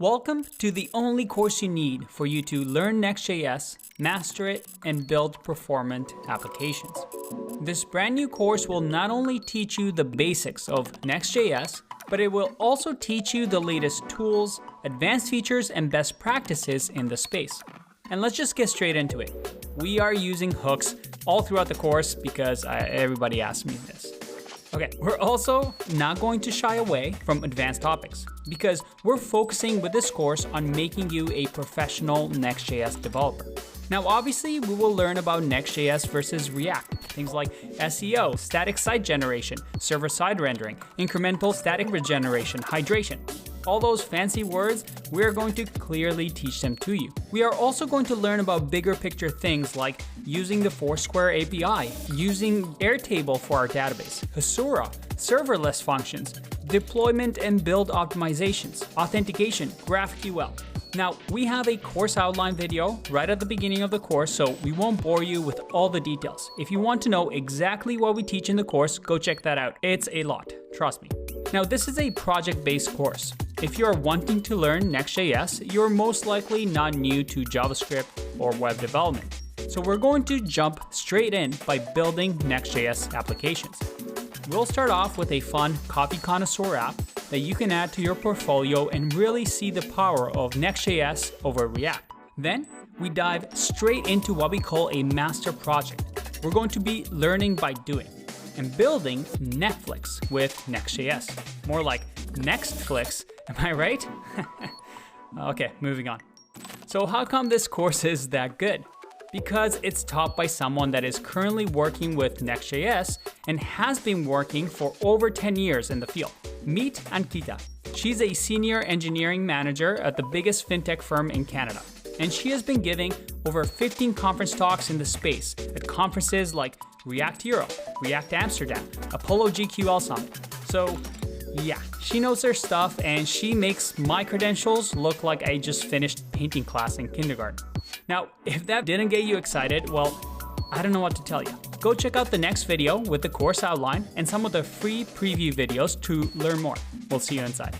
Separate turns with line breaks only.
Welcome to the only course you need for you to learn Next.js, master it, and build performant applications. This brand new course will not only teach you the basics of Next.js, but it will also teach you the latest tools, advanced features, and best practices in the space. And let's just get straight into it. We are using hooks all throughout the course because everybody asked me this. Okay, we're also not going to shy away from advanced topics because we're focusing with this course on making you a professional Next.js developer. Now, obviously, we will learn about Next.js versus React, things like SEO, static site generation, server-side rendering, incremental static regeneration, hydration. All those fancy words, we're going to clearly teach them to you. We are also going to learn about bigger picture things like using the Foursquare API, using Airtable for our database, Hasura, serverless functions, deployment and build optimizations, authentication, GraphQL. Now, we have a course outline video right at the beginning of the course, so we won't bore you with all the details. If you want to know exactly what we teach in the course, go check that out. It's a lot, trust me. Now, this is a project-based course. If you're wanting to learn Next.js, you're most likely not new to JavaScript or web development. So we're going to jump straight in by building Next.js applications. We'll start off with a fun coffee connoisseur app that you can add to your portfolio and really see the power of Next.js over React. Then we dive straight into what we call a master project. We're going to be learning by doing and building Netflix with Next.js. More like Nextflix, am I right? Okay, moving on. So how come this course is that good? Because it's taught by someone that is currently working with Next.js and has been working for over 10 years in the field. Meet Ankita. She's a senior engineering manager at the biggest fintech firm in Canada. And she has been giving over 15 conference talks in the space at conferences like React Europe, React Amsterdam, Apollo GQL Summit. So yeah, she knows her stuff and she makes my credentials look like I just finished painting class in kindergarten. Now, if that didn't get you excited, well, I don't know what to tell you. Go check out the next video with the course outline and some of the free preview videos to learn more. We'll see you inside.